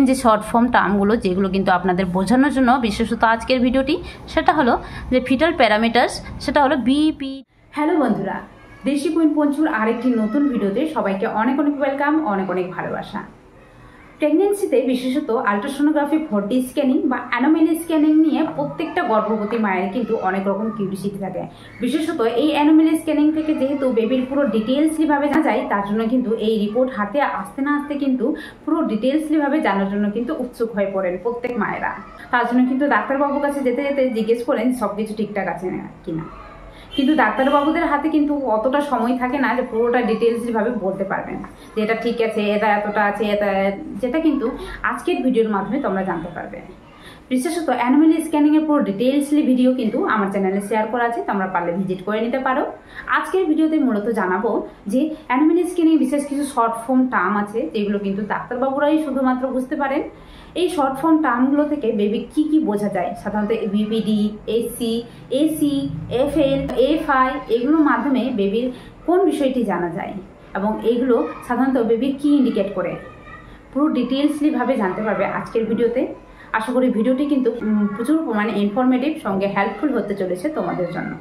যে short form টার্মগুলো যেগুলো কিন্তু আপনাদের বোঝানোর জন্য বিশেষত আজকের ভিডিওটি, সেটা হলো যে ফিটাল প্যারামিটার্স, সেটা হলো বিপি। হ্যালো বন্ধুরা, দেশি কুইন পঞ্চুর আরেকটি নতুন ভিডিওতে সবাইকে অনেক অনেক ওয়েলকাম, অনেক অনেক ভালোবাসা। প্রেগনেন্সিতে বিশেষত আল্ট্রাসোনোগ্রাফি 4D স্ক্যানিং বা অ্যানোমেলি স্ক্যানিং নিয়ে প্রত্যেকটা গর্ভবতী মায়ের কিন্তু অনেক রকম কিউরিসিটি থাকে। বিশেষত এই অ্যানোমেলি স্ক্যানিং থেকে যেহেতু বেবির পুরো ডিটেলসলিভাবে জানা যায়, তার জন্য কিন্তু এই রিপোর্ট হাতে আসতে না আসতে কিন্তু পুরো ডিটেলসলিভাবে জানার জন্য কিন্তু উৎসুক হয়ে পড়েন প্রত্যেক মায়েরা। তার জন্য কিন্তু ডাক্তারবাবুর কাছে যেতে যেতে জিজ্ঞেস করেন সব কিছু ঠিকঠাক আছে কিনা। কিন্তু ডাক্তারবাবুদের হাতে কিন্তু অতটা সময় থাকে না যে পুরোটা ডিটেলসলিভাবে বলতে পারবেন যে এটা ঠিক আছে, এটা এতটা আছে, এটা, যেটা কিন্তু আজকের ভিডিওর মাধ্যমে তোমরা জানতে পারবে। বিশেষত অ্যানোমেলি স্ক্যানিংয়ের পুরো ডিটেলসলি ভিডিও কিন্তু আমার চ্যানেলে শেয়ার করা আছে, তোমরা পারলে ভিজিট করে নিতে পারো। আজকের ভিডিওতে মূলত জানাবো যে অ্যানোমেলি স্ক্যানিং বিশেষ কিছু শর্ট ফর্ম টার্ম আছে যেগুলো কিন্তু ডাক্তারবাবুরাই শুধুমাত্র বুঝতে পারেন। এই শর্ট ফর্ম টার্মগুলো থেকে বেবি কি কি বোঝা যায়, সাধারণত BPD, AC, AC, FL, FI, এগুলোর মাধ্যমে বেবির কোন বিষয়টি জানা যায় এবং এইগুলো সাধারণত বেবির কি ইন্ডিকেট করে, পুরো ডিটেলসলিভাবে জানতে পারবে আজকের ভিডিওতে। আশা করি ভিডিওটি কিন্তু প্রচুর পরিমাণে ইনফরমেটিভ, সঙ্গে হেল্পফুল হতে চলেছে তোমাদের জন্য।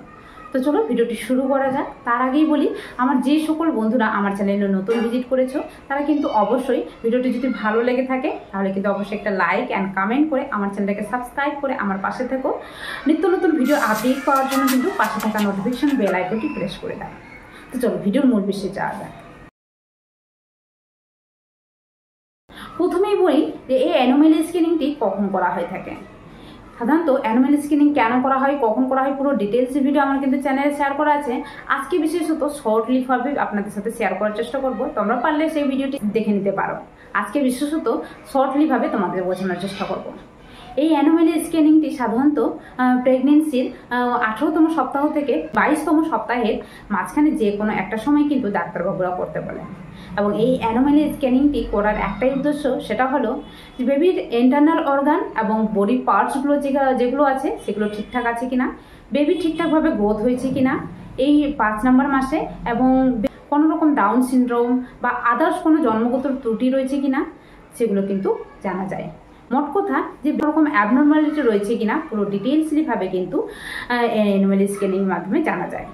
তো চলো ভিডিওটি শুরু করা যাক। তার আগেই বলি, আমার যে সকল বন্ধুরা আমার চ্যানেলে নতুন ভিজিট করেছো তারা কিন্তু অবশ্যই ভিডিওটি যদি ভালো লেগে থাকে তাহলে কিন্তু অবশ্যই একটা লাইক অ্যান্ড কমেন্ট করে আমার চ্যানেলটাকে সাবস্ক্রাইব করে আমার পাশে থেকো। নিত্য নতুন ভিডিও আপডেট পাওয়ার জন্য কিন্তু পাশে থাকা নোটিফিকেশন বেল আইকনটি প্রেস করে দাও। তো চলো ভিডিওর মূল বিষয়ে যাওয়া যাক। প্রথমেই বলি যে এই অ্যানোমেলি স্ক্যানিংটি কখন করা হয়ে থাকে। সাধারণত অ্যানোমেলি স্ক্যানিং কেন করা হয়, কখন করা হয়, পুরো ডিটেলস ভিডিও আমার কিন্তু চ্যানেলে শেয়ার করা আছে। আজকে বিশেষত শর্টলিভাবে আপনাদের সাথে শেয়ার করার চেষ্টা করব, তোমরা পারলে সেই ভিডিওটি দেখে নিতে পারো। আজকে বিশেষত শর্টলিভাবে তোমাদের বোঝানোর চেষ্টা করব। এই অ্যানোমেলি স্ক্যানিংটি সাধারণত প্রেগনেন্সির 18তম সপ্তাহ থেকে 22তম সপ্তাহের মাঝখানে যে কোনো একটা সময় কিন্তু ডাক্তারবাবুরা করতে বলেন। এবং এই অ্যানোমেলি স্ক্যানিংটি করার একটাই উদ্দেশ্য, সেটা হলো যে বেবির ইন্টারনাল অর্গান এবং বডি পার্টসগুলো যেগুলো আছে সেগুলো ঠিকঠাক আছে কিনা, বেবি ঠিকঠাকভাবে গ্রোথ হয়েছে কিনা এই 5 নম্বর মাসে, এবং কোনো রকম ডাউন সিনড্রোম বা আদার্স কোনো জন্মগত ত্রুটি রয়েছে কিনা সেগুলো কিন্তু জানা যায়। মোট কথা যে রকম অ্যাবনর্মালিটি রয়েছে কিনা পুরো ডিটেলসলিভাবে কিন্তু অ্যানোমেলি স্ক্যানিংয়ের মাধ্যমে জানা যায়।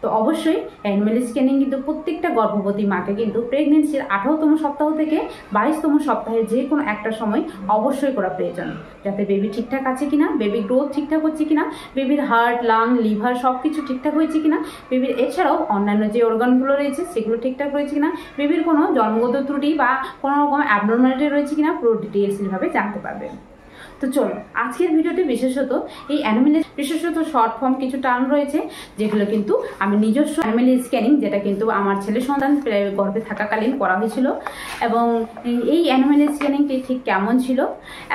তো অবশ্যই অ্যানোমেলি স্ক্যানিং কিন্তু প্রত্যেকটা গর্ভবতী মাকে কিন্তু প্রেগনেন্সির 18তম সপ্তাহ থেকে 22তম সপ্তাহের যে কোনো একটা সময় অবশ্যই করা প্রয়োজন, যাতে বেবি ঠিকঠাক আছে কিনা, বেবি গ্রোথ ঠিকঠাক হচ্ছে কিনা, বেবির হার্ট, লাং, লিভার সব কিছু ঠিকঠাক হয়েছে কিনা, বেবির এছাড়াও অন্যান্য যে অর্গানগুলো রয়েছে সেগুলো ঠিকঠাক রয়েছে কিনা, বেবির কোনো জন্মগত ত্রুটি বা কোনো রকম অ্যাবনর্মালিটি রয়েছে কিনা পুরো ডিটেলসভাবে জানতে পারবে। তো চলো আজকের ভিডিওতে বিশেষত এই অ্যানোমেলি বিশেষত শর্ট ফর্ম কিছু টার্ম রয়েছে যেগুলো কিন্তু আমি নিজস্ব অ্যানোমেলি স্ক্যানিং, যেটা কিন্তু আমার ছেলে সন্তান গর্ভে থাকাকালীন করা হয়েছিল, এবং এই অ্যানোমেলি স্ক্যানিংটি ঠিক কেমন ছিল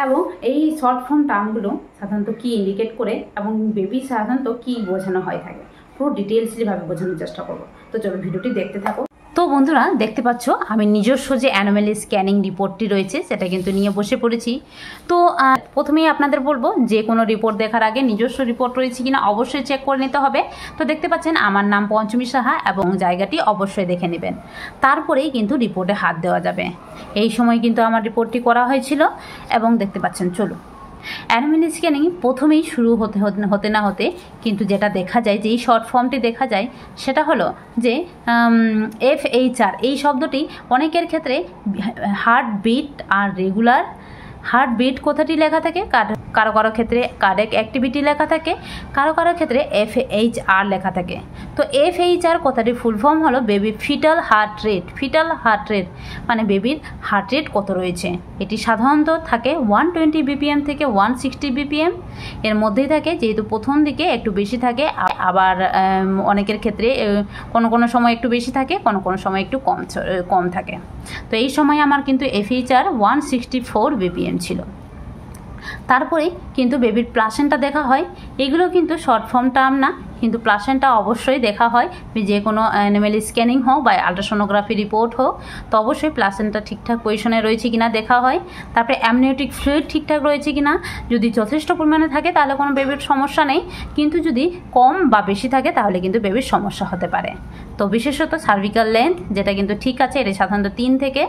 এবং এই শর্ট ফর্ম টার্মগুলো সাধারণত কী ইন্ডিকেট করে এবং বেবি সাধারণত কী বোঝানো হয় থাকে, পুরো ডিটেলসলিভাবে বোঝানোর চেষ্টা করবো। তো চলো ভিডিওটি দেখতে থাকো। তো বন্ধুরা দেখতে পাচ্ছ আমি নিজস্ব যে অ্যানোমেলি স্ক্যানিং রিপোর্টটি রয়েছে সেটা কিন্তু নিয়ে বসে পড়েছি। তো প্রথমেই আপনাদের বলবো যে কোনো রিপোর্ট দেখার আগে নিজস্ব রিপোর্ট রয়েছে কিনা অবশ্যই চেক করে নিতে হবে। তো দেখতে পাচ্ছেন আমার নাম পঞ্চমী সাহা এবং জায়গাটি অবশ্যই দেখে নেবেন, তারপরেই কিন্তু রিপোর্টে হাত দেওয়া যাবে। এই সময় কিন্তু আমার রিপোর্টটি করা হয়েছিল এবং দেখতে পাচ্ছেন। চলো অ্যানোমেলি স্ক্যানিং প্রথমেই শুরু হতে না হতে কিন্তু যেটা দেখা যায়, যে এই শর্ট ফর্মটি দেখা যায় সেটা হলো যে FHR এই শব্দটি অনেকের ক্ষেত্রে হার্ট বিট আর রেগুলার হার্ট বিট কথাটি লেখা থাকে, কারো কারো ক্ষেত্রে কার্ডিয়াক অ্যাক্টিভিটি লেখা থাকে, কারো কারো ক্ষেত্রে FHR লেখা থাকে। তো FHR কথাটির ফুল ফর্ম হলো baby fetal heart rate. Fetal heart rate মানে বেবির হার্ট রেট কত রয়েছে। এটি সাধারণত থাকে 120 BPM থেকে 160 BPM এর মধ্যেই থাকে, যেহেতু প্রথম দিকে একটু বেশি থাকে, আবার অনেকের ক্ষেত্রে কোনো সময় একটু বেশি থাকে, কোনো সময় একটু কম থাকে। তো এই সময় আমার কিন্তু FHR 164 BPM ছিল। তারপরে কিন্তু বেবির প্লাসেন্টা দেখা হয়। এগুলো কিন্তু শর্ট ফর্ম টার্ম না, কিন্তু প্লাসেন্টা অবশ্যই দেখা হয়, যে কোনো অ্যানোমেলি স্ক্যানিং হোক বা আল্ট্রাসোনোগ্রাফি রিপোর্ট হোক, তো অবশ্যই প্লাসেন্টা ঠিকঠাক পজিশনে রয়েছে কিনা দেখা হয়। তারপরে অ্যামনিওটিক ফ্লুইড ঠিকঠাক রয়েছে কিনা, যদি যথেষ্ট পরিমাণে থাকে তাহলে কোনো বেবির সমস্যা নেই, কিন্তু যদি কম বা বেশি থাকে তাহলে কিন্তু বেবির সমস্যা হতে পারে। তো বিশেষত সার্ভিক্যাল লেন্থ যেটা কিন্তু ঠিক আছে, এটা সাধারণত 3 থেকে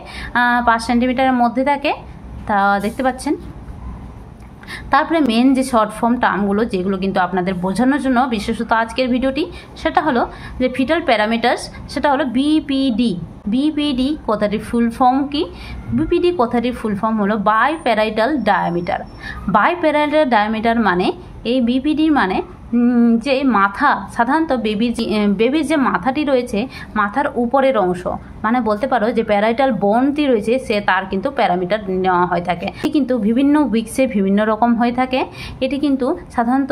5 সেন্টিমিটারের মধ্যে থাকে। তা দেখতে পাচ্ছেন। তারপরে মেন যে শর্ট ফর্ম টার্মগুলো যেগুলো কিন্তু আপনাদের বোঝানোর জন্য বিশেষত আজকের ভিডিওটি, সেটা হলো যে ফিটাল প্যারামিটার্স, সেটা হলো বিপিডি। বিপিডি কথাটির ফুল ফর্ম কি? বিপিডি কথাটির ফুল ফর্ম হলো বাইপ্যারাইটাল ডায়ামিটার। বাইপ্যারাইটাল ডায়ামিটার মানে এই বিপিডি মানে যে মাথা, সাধারণত বেবির যে মাথাটি রয়েছে, মাথার উপরের অংশ, মানে বলতে পারো যে প্যারাইটাল বোনটি রয়েছে, সে তার কিন্তু প্যারামিটার নেওয়া হয়ে থাকে। এটি কিন্তু বিভিন্ন উইক্সে বিভিন্ন রকম হয়ে থাকে। এটি কিন্তু সাধারণত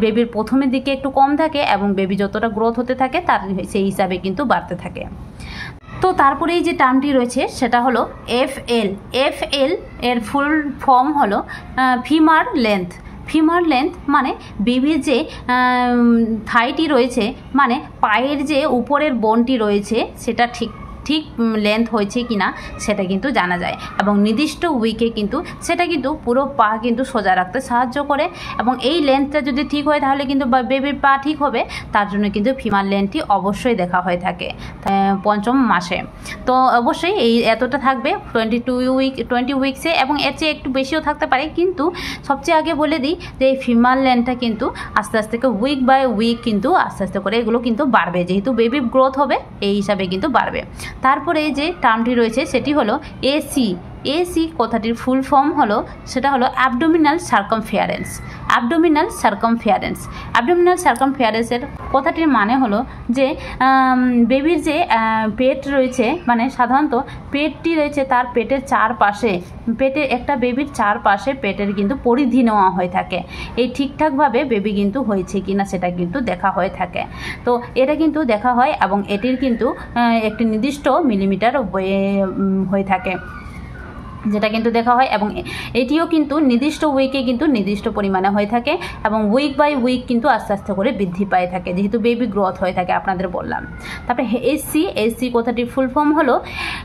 বেবির প্রথমের দিকে একটু কম থাকে এবং বেবি যতটা গ্রোথ হতে থাকে তার সেই হিসাবে কিন্তু বাড়তে থাকে। তো তারপরে এই যে টার্মটি রয়েছে সেটা হলো এফএল। এফএল এর ফুল ফর্ম হলো ফিমার লেন্থ। ফিমার লেন্থ মানে বেবির যে থাইটি রয়েছে, মানে পায়ের যে উপরের বোনটি রয়েছে, সেটা ঠিক লেন্থ হয়েছে কিনা সেটা কিন্তু জানা যায় এবং নির্দিষ্ট উইকে কিন্তু সেটা কিন্তু পুরো পা কিন্তু সোজা রাখতে সাহায্য করে। এবং এই লেন্থটা যদি ঠিক হয় তাহলে কিন্তু বেবির পা ঠিক হবে। তার জন্য কিন্তু ফিমার লেন্থটি অবশ্যই দেখা হয়ে থাকে পঞ্চম মাসে। তো অবশ্যই এই এতটা থাকবে 20 উইক্সে, এবং এর চেয়ে একটু বেশিও থাকতে পারে। কিন্তু সবচেয়ে আগে বলে দিই যে এই ফিমার লেন্থটা কিন্তু আস্তে আস্তে উইক বাই উইক কিন্তু আস্তে আস্তে করে এগুলো কিন্তু বাড়বে, যেহেতু বেবি গ্রোথ হবে এই হিসাবে কিন্তু বাড়বে। তারপরে যে টার্মটি রয়েছে সেটি হলো এসি। এসি কথাটির ফুল ফর্ম হলো, সেটা হলো অ্যাবডোমিনাল সার্কামফেয়ারেন্স। অ্যাবডোমিনাল সার্কামফেয়ারেন্স। অ্যাবডোমিনাল সার্কামফেয়ারেন্সের কথাটির মানে হলো যে বেবির যে পেট রয়েছে, মানে সাধারণত পেটটি রয়েছে তার পেটের চারপাশে, একটা বেবির চারপাশে পেটের কিন্তু পরিধি নেওয়া হয়ে থাকে। এই ঠিকঠাকভাবে বেবি কিন্তু হয়েছে কিনা সেটা কিন্তু দেখা হয়ে থাকে। তো এটা কিন্তু দেখা হয় এবং এটির কিন্তু একটি নির্দিষ্ট মিলিমিটার হয়ে থাকে, যেটা কিন্তু দেখা হয়। এবং এটিও কিন্তু নির্দিষ্ট উইকে কিন্তু নির্দিষ্ট পরিমাণে হয়ে থাকে এবং উইক বাই উইক কিন্তু আস্তে আস্তে করে বৃদ্ধি পায় থাকে, যেহেতু বেবি গ্রোথ হয়ে থাকে আপনাদের বললাম। তারপরে এসি কথাটির ফুল ফর্ম হলো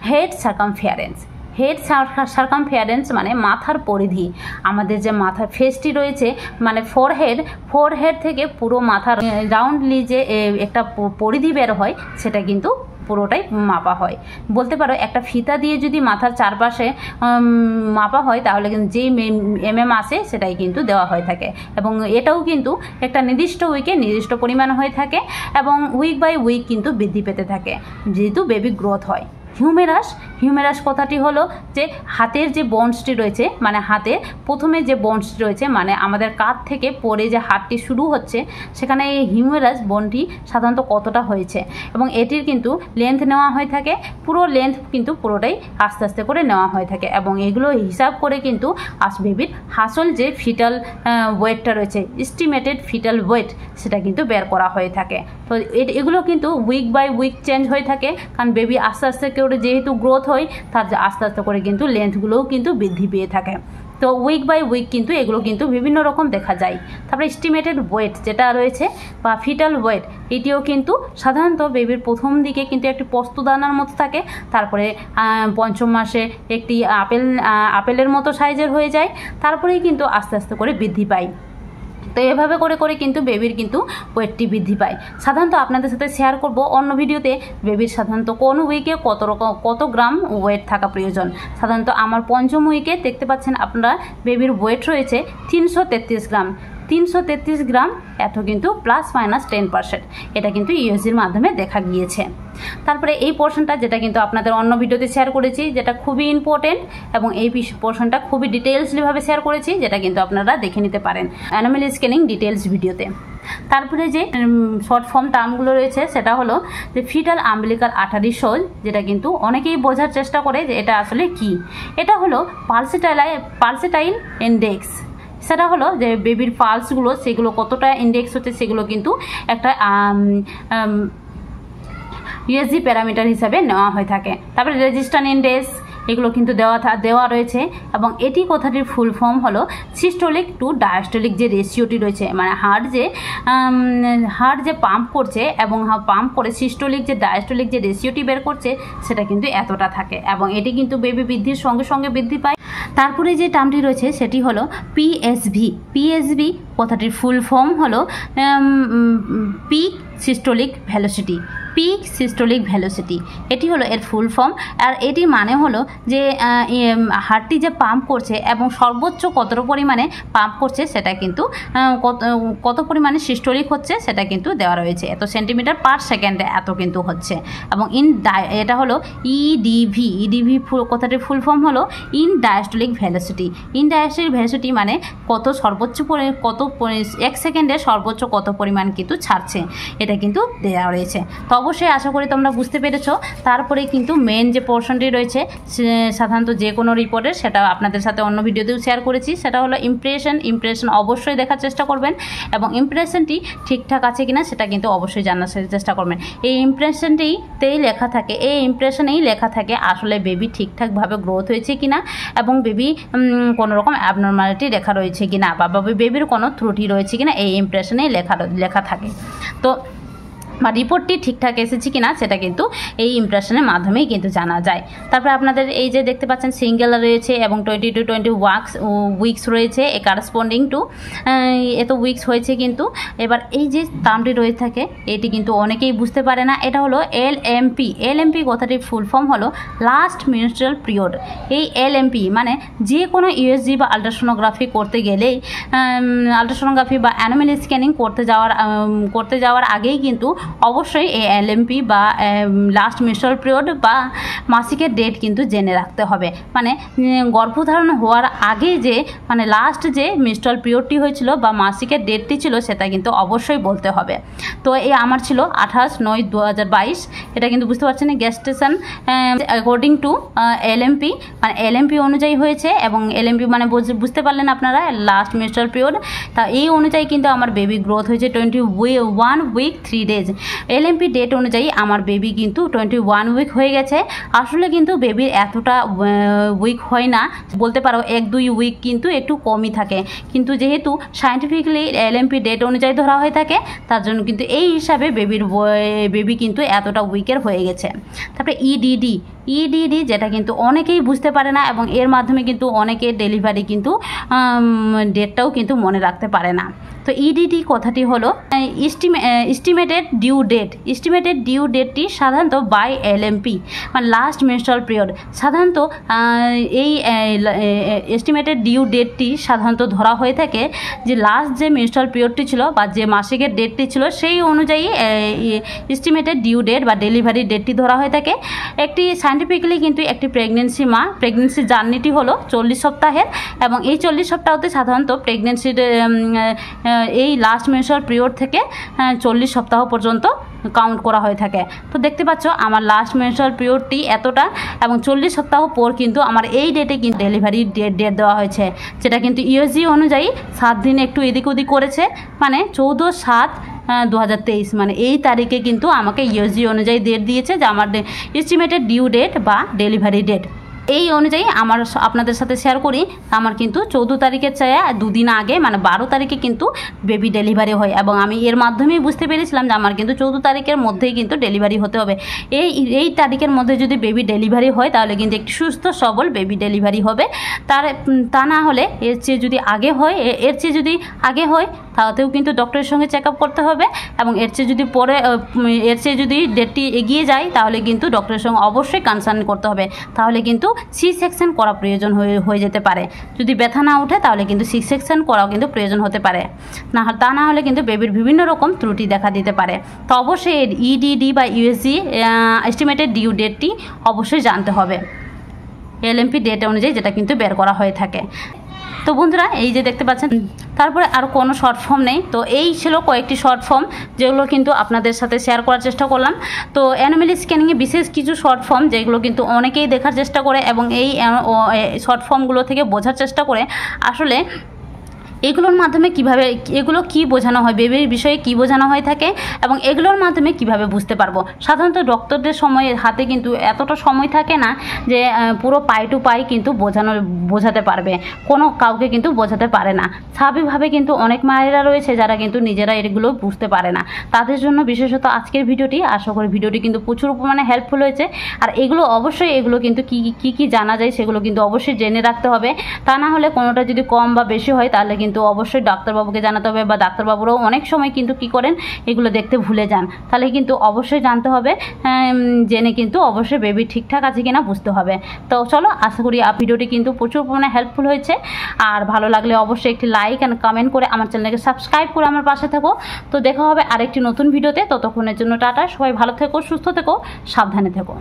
হেড সার্কামফেয়ারেন্স। হেড সার্কামফেয়ারেন্স মানে মাথার পরিধি। আমাদের যে মাথার ফেসটি রয়েছে, মানে ফোরহেড থেকে পুরো মাথার রাউন্ডলি যে একটা পরিধি বের হয়, সেটা কিন্তু পুরোটাই মাপা হয়। বলতে পারো একটা ফিতা দিয়ে যদি মাথার চারপাশে মাপা হয় তাহলে কিন্তু যেই আসে সেটাই কিন্তু দেওয়া হয়ে থাকে। এবং এটাও কিন্তু একটা নির্দিষ্ট উইকে নির্দিষ্ট পরিমাণ হয়ে থাকে এবং উইক বাই উইক কিন্তু বৃদ্ধি পেতে থাকে, যেহেতু বেবি গ্রোথ হয়। হিউমেরাস কথাটি হলো যে হাতের যে বোনসটি রয়েছে, মানে হাতের প্রথমে যে বোনসটি রয়েছে, মানে আমাদের কাঁধ থেকে পরে যে হাতটি শুরু হচ্ছে, সেখানে এই হিউমেরাস বোনটি সাধারণত কতটা হয়েছে এবং এটির কিন্তু লেন্থ নেওয়া হয়ে থাকে। পুরো লেন্থ কিন্তু পুরোটাই আস্তে আস্তে করে নেওয়া হয়ে থাকে এবং এগুলো হিসাব করে কিন্তু বেবির আসল যে ফিটাল ওয়েটটা রয়েছে, এস্টিমেটেড ফিটাল ওয়েট, সেটা কিন্তু বের করা হয়ে থাকে। তো এগুলো কিন্তু উইক বাই উইক চেঞ্জ হয়ে থাকে, কারণ বেবি আস্তে আস্তে করে যেহেতু গ্রোথ হয় তার আস্তে আস্তে করে কিন্তু লেন্থগুলোও কিন্তু বৃদ্ধি পেয়ে থাকে। তো উইক বাই উইক কিন্তু এগুলো কিন্তু বিভিন্ন রকম দেখা যায়। তারপরে এস্টিমেটেড ওয়েট যেটা রয়েছে বা ফিটাল ওয়েট, এটিও কিন্তু সাধারণত বেবির প্রথম দিকে কিন্তু একটি পোস্তদানার মতো থাকে, তারপরে পঞ্চম মাসে একটি আপেলের মতো সাইজের হয়ে যায়, তারপরেই কিন্তু আস্তে আস্তে করে বৃদ্ধি পায়। তো এভাবে করে করে কিন্তু বেবির কিন্তু ওয়েটটি বৃদ্ধি পায়। সাধারণত আপনাদের সাথে শেয়ার করব অন্য ভিডিওতে বেবির সাধারণত কোন উইকে কত গ্রাম ওয়েট থাকা প্রয়োজন। সাধারণত আমার পঞ্চম উইকে দেখতে পাচ্ছেন আপনারা বেবির ওয়েট রয়েছে 333 গ্রাম। 333 গ্রাম এত কিন্তু ±10%, এটা কিন্তু ইউএসজির মাধ্যমে দেখা গিয়েছে। তারপরে এই পোর্শনটা যেটা কিন্তু আপনাদের অন্য ভিডিওতে শেয়ার করেছি, যেটা খুবই ইম্পর্টেন্ট এবং এই পোর্শনটা খুবই ডিটেলসলিভাবে শেয়ার করেছি, যেটা কিন্তু আপনারা দেখে নিতে পারেন অ্যানোমালি স্ক্যানিং ডিটেলস ভিডিওতে। তারপরে যে শর্ট ফর্ম টার্মগুলো রয়েছে সেটা হলো যে ফিটাল আম্বিলিকাল আর্টারি সোল, যেটা কিন্তু অনেকেই বোঝার চেষ্টা করে যে এটা আসলে কি। এটা হলো পালসেটাইল ইন্ডেক্স। সেটা হলো যে বেবির পালসগুলো সেগুলো কতটা ইন্ডেক্স হচ্ছে সেগুলো কিন্তু একটা ইউএসজি প্যারামিটার হিসাবে নেওয়া হয়ে থাকে। তারপরে রেজিস্ট্যান্স ইন্ডেক্স এগুলো কিন্তু দেওয়া রয়েছে এবং এটি কথাটির ফুল ফর্ম হলো সিস্টোলিক টু ডায়াস্টোলিক যে রেশিওটি রয়েছে, মানে হার্ট যে পাম্প করছে এবং পাম্প করে সিস্টোলিক যে ডায়াস্টোলিক যে রেশিওটি বের করছে সেটা কিন্তু এতটা থাকে এবং এটি কিন্তু বেবি বৃদ্ধির সঙ্গে সঙ্গে বৃদ্ধি পায়। তারপরে যে টার্মটি রয়েছে সেটি হলো পিএসভি কথাটির ফুল ফর্ম হলো peak systolic velocity. Peak systolic velocity, এটি হলো এর ফুল ফর্ম। আর এটি মানে হলো যে হার্টটি যে পাম্প করছে এবং সর্বোচ্চ কতটা পরিমাণে পাম্প করছে সেটা কিন্তু কত পরিমাণে সিস্টোলিক হচ্ছে সেটা কিন্তু দেওয়া রয়েছে, এত সেন্টিমিটার পার সেকেন্ডে এত কিন্তু হচ্ছে। এবং এটা হলো ইডিভি, কথাটির ফুল ফর্ম হলো in diastolic velocity. In diastolic velocity মানে সর্বোচ্চ 1 সেকেন্ডে সর্বোচ্চ কত পরিমাণ কিন্তু ছাড়ছে এটা কিন্তু দেওয়া রয়েছে। তো অবশ্যই আশা করি তোমরা বুঝতে পেরেছো। তারপরে কিন্তু মেন যে পোর্শনটি রয়েছে সাধারণত যে কোনো রিপোর্টের, সেটা আপনাদের সাথে অন্য ভিডিওতেও শেয়ার করেছি, সেটা হলো ইমপ্রেশন অবশ্যই দেখার চেষ্টা করবেন এবং ইমপ্রেশনটি ঠিকঠাক আছে কিনা সেটা কিন্তু অবশ্যই জানার চেষ্টা করবেন। এই ইমপ্রেশনটিতেই লেখা থাকে, এই ইমপ্রেশনেই লেখা থাকে আসলে বেবি ঠিকঠাকভাবে গ্রোথ হয়েছে কিনা এবং বেবি কোনো রকম অ্যাবনর্মালিটি লেখা রয়েছে কিনা বা বেবির কোনো ত্রুটি রয়েছে কিনা এই ইমপ্রেশনেই লেখা থাকে। তো বা রিপোর্টটি ঠিকঠাক এসেছে কিনা সেটা কিন্তু এই ইমপ্রেশনের মাধ্যমেই কিন্তু জানা যায়। তারপরে আপনাদের এই যে দেখতে পাচ্ছেন সিঙ্গেল রয়েছে এবং 20 to 20 উইকস রয়েছে, এ কারেসপন্ডিং টু এত উইকস হয়েছে। কিন্তু এবার এই যে টার্মটি রয়ে থাকে এটি কিন্তু অনেকেই বুঝতে পারে না, এটা হলো এলএমপি কথাটির ফুল ফর্ম হলো লাস্ট মেনস্ট্রুয়াল পিরিয়ড। এই এলএমপি মানে যে কোনো ইউএসজি বা আলট্রাসোনোগ্রাফি করতে গেলেই আলট্রাসোনোগ্রাফি বা অ্যানোমালি স্ক্যানিং করতে যাওয়ার আগেই কিন্তু অবশ্যই এই এলএমপি বা লাস্ট মেনস্ট্রুয়াল পিরিয়ড বা মাসিকের ডেট কিন্তু জেনে রাখতে হবে। মানে গর্ভধারণ হওয়ার আগে যে মানে লাস্ট যে মেনস্ট্রুয়াল পিরিয়ডটি হয়েছিল বা মাসিকের ডেটটি ছিল সেটা কিন্তু অবশ্যই বলতে হবে। তো এই আমার ছিল 28/9/2022। এটা কিন্তু বুঝতে পারছেন গেস্টেশন অ্যাকর্ডিং টু এলএমপি মানে এলএমপি অনুযায়ী হয়েছে এবং এলএমপি মানে বুঝতে পারলেন আপনারা লাস্ট মেনস্ট্রুয়াল পিরিয়ড। তা এই অনুযায়ী কিন্তু আমার বেবি গ্রোথ হয়েছে 21 উইক 3 ডেজ। এলএমপি ডেট অনুযায়ী আমার বেবি কিন্তু 21 উইক হয়ে গেছে। আসলে কিন্তু বেবির এতটা উইক হয় না, বলতে পারো 1-2 উইক কিন্তু একটু কমই থাকে, কিন্তু যেহেতু সায়েন্টিফিক্যালি এলএমপি ডেট অনুযায়ী ধরা হয়ে থাকে তার জন্য কিন্তু এই হিসাবে বেবি কিন্তু এতটা উইকের হয়ে গেছে। তারপরে ইডিডি যেটা কিন্তু অনেকেই বুঝতে পারে না এবং এর মাধ্যমে কিন্তু অনেকে ডেলিভারি কিন্তু ডেটটাও কিন্তু মনে রাখতে পারে না। তো ইডিডি কথাটি হলো এস্টিমেটেড ডিউ ডেটটি সাধারণত বাই এলএমপি মানে লাস্ট মেনস্ট্রুয়াল পিরিয়ড। সাধারণত এই এস্টিমেটেড ডিউ ডেটটি সাধারণত ধরা হয়ে থাকে যে লাস্ট যে মেনস্ট্রুয়াল পিরিয়ডটি ছিল বা যে মাসিকের ডেটটি ছিল সেই অনুযায়ী এস্টিমেটেড ডিউ ডেট বা ডেলিভারি ডেটটি ধরা হয়ে থাকে। একটি সায়েন্টিফিক্যালি কিন্তু একটি প্রেগনেন্সি জার্নিটি হলো 40 সপ্তাহের এবং এই 40 সপ্তাহতে সাধারণত প্রেগনেন্সির এই লাস্ট মেনস্ট্রুয়াল পিরিয়ড থেকে 40 সপ্তাহ পর্যন্ত কাউন্ট করা হয়ে থাকে। তো দেখতে পাচ্ছ আমার লাস্ট মেনস্ট্রুয়াল পিরিয়ডটি এতটা এবং 40 সপ্তাহ পর কিন্তু আমার এই ডেটে কিন্তু ডেলিভারি ডেট দেওয়া হয়েছে, যেটা কিন্তু ইউএসজি অনুযায়ী 7 দিন একটু এদিক ওদিক করেছে, মানে 14/7/2023 মানে এই তারিখে কিন্তু আমাকে ইউএসজি অনুযায়ী ডেট দিয়েছে যে আমার এস্টিমেটেড ডিউ ডেট বা ডেলিভারি ডেট। এই অনুযায়ী আপনাদের সাথে শেয়ার করি আমার কিন্তু 14 তারিখের চেয়ে 2 দিন আগে মানে 12 তারিখে কিন্তু বেবি ডেলিভারি হয় এবং আমি এর মাধ্যমেই বুঝতে পেরেছিলাম যে আমার কিন্তু 14 তারিখের মধ্যেই কিন্তু ডেলিভারি হতে হবে। এই তারিখের মধ্যে যদি বেবি ডেলিভারি হয় তাহলে কিন্তু একটি সুস্থ সবল বেবি ডেলিভারি হবে। তা না হলে এর চেয়ে যদি আগে হয় তাতেও কিন্তু ডক্টরের সঙ্গে চেক আপ করতে হবে এবং এর চেয়ে যদি ডেটটি এগিয়ে যায় তাহলে কিন্তু ডক্টরের সঙ্গে অবশ্যই কনসার্ন করতে হবে, তাহলে কিন্তু সি সেকশন করা প্রয়োজন হয়ে যেতে পারে। যদি ব্যথা না ওঠে তাহলে কিন্তু সি সেকশন করাও কিন্তু প্রয়োজন হতে পারে, তা না হলে কিন্তু বেবির বিভিন্ন রকম ত্রুটি দেখা দিতে পারে। তো অবশ্যই ইডিডি বা ইউএসজি এস্টিমেটেড ডিউ ডেটটি অবশ্যই জানতে হবে এলএমপি ডেট অনুযায়ী, যেটা কিন্তু বের করা হয়ে থাকে। তো বন্ধুরা এই যে দেখতে পাচ্ছেন তারপরে আর কোনো শর্ট ফর্ম নেই। তো এই ছিল কয়েকটি শর্ট ফর্ম যেগুলো কিন্তু আপনাদের সাথে শেয়ার করার চেষ্টা করলাম। তো অ্যানোমালি স্ক্যানিংয়ে বিশেষ কিছু শর্ট ফর্ম যেগুলো কিন্তু অনেকেই দেখার চেষ্টা করে এবং এই শর্ট ফর্মগুলো থেকে বোঝার চেষ্টা করে আসলে এগুলোর মাধ্যমে এগুলো কি বোঝানো হয়, বেবির বিষয়ে কি বোঝানো হয়ে থাকে এবং এগুলোর মাধ্যমে কিভাবে বুঝতে পারবো। সাধারণত ডক্টরদের হাতে কিন্তু এতটা সময় থাকে না যে পুরো পাই টু পাই কিন্তু বোঝাতে পারবে, কাউকে কিন্তু বোঝাতে পারে না। স্বাভাবিকভাবে কিন্তু অনেক মায়েরা রয়েছে যারা কিন্তু নিজেরা এগুলো বুঝতে পারে না, তাদের জন্য বিশেষত আজকের ভিডিওটি। আশা করি ভিডিওটি কিন্তু প্রচুর পরিমাণে হেল্পফুল হয়েছে। আর এগুলো কিন্তু কি জানা যায় সেগুলো কিন্তু অবশ্যই জেনে রাখতে হবে, তা না হলে কোনোটা যদি কম বা বেশি হয় তাহলে কিন্তু কিন্তু অবশ্যই ডাক্তারবাবুকে জানাতে হবে, বা ডাক্তারবাবুরাও অনেক সময় কিন্তু কি করেন এগুলো দেখতে ভুলে যান। তাহলে কিন্তু অবশ্যই জানতে হবে, জেনে কিন্তু অবশ্যই বেবি ঠিকঠাক আছে কিনা বুঝতে হবে। তো চলো, আশা করি ভিডিওটি কিন্তু প্রচুর পরিমাণে হেল্পফুল হয়েছে। আর ভালো লাগলে অবশ্যই একটি লাইক অ্যান্ড কমেন্ট করে আমার চ্যানেলকে সাবস্ক্রাইব করে আমার পাশে থাকো। তো দেখা হবে আরেকটি নতুন ভিডিওতে। ততক্ষণের জন্য টাটা, সবাই ভালো থেকো, সুস্থ থেকো, সাবধানে থেকো।